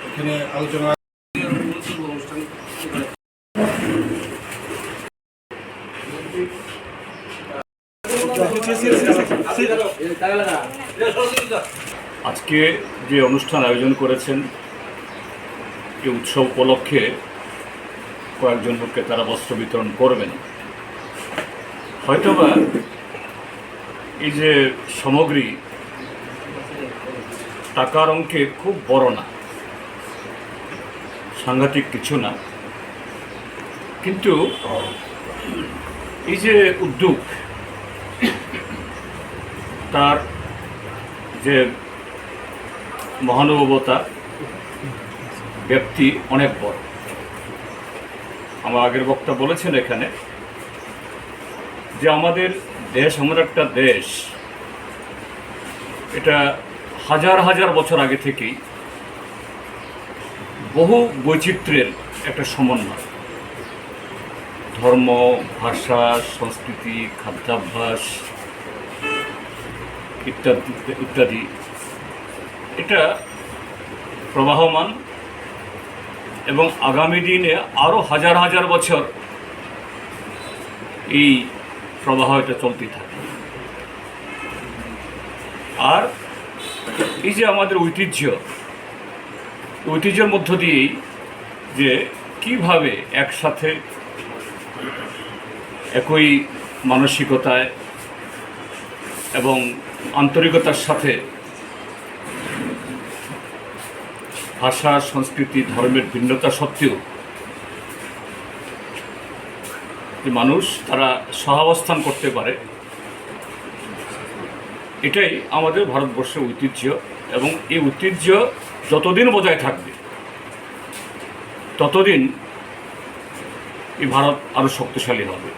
এখানে আলোচনা আজকে যে অনুষ্ঠান আয়োজন করেছেন এই উৎসব উপলক্ষে কয়েকজন লোককে তারা বস্ত্র বিতরণ করবেন। হয়তোবা এই যে সামগ্রী টাকার অঙ্কে খুব বড় না, সাংঘাতিক কিছু না, কিন্তু এই যে উদ্যোগ তার যে মহানুভবতা ব্যক্তি অনেক বড়। আমার আগের বক্তা বলেছেন এখানে যে আমাদের দেশ এমন একটা দেশ, এটা হাজার হাজার বছর আগে থেকেই বহু বৈচিত্র্যের একটা সমন্বয়, ধর্ম, ভাষা, সংস্কৃতি, খাদ্যাভ্যাস ইত্যাদি ইত্যাদি, এটা প্রবাহমান এবং আগামী দিনে আরও হাজার হাজার বছর এই প্রবাহ এটা চলতেই থাকে। আর এই যে আমাদের ঐতিহ্যের মধ্য দিয়েই যে কিভাবে একসাথে একই মানসিকতায় এবং আন্তরিকতার সাথে ভাষা, সংস্কৃতি, ধর্মের ভিন্নতা সত্ত্বেও যে মানুষ তারা সহাবস্থান করতে পারে, এটাই আমাদের ভারতবর্ষের ঐতিহ্য। এবং এই ঐতিহ্য যতদিন বজায় থাকবে ততদিন এই ভারত আরও শক্তিশালী হবে।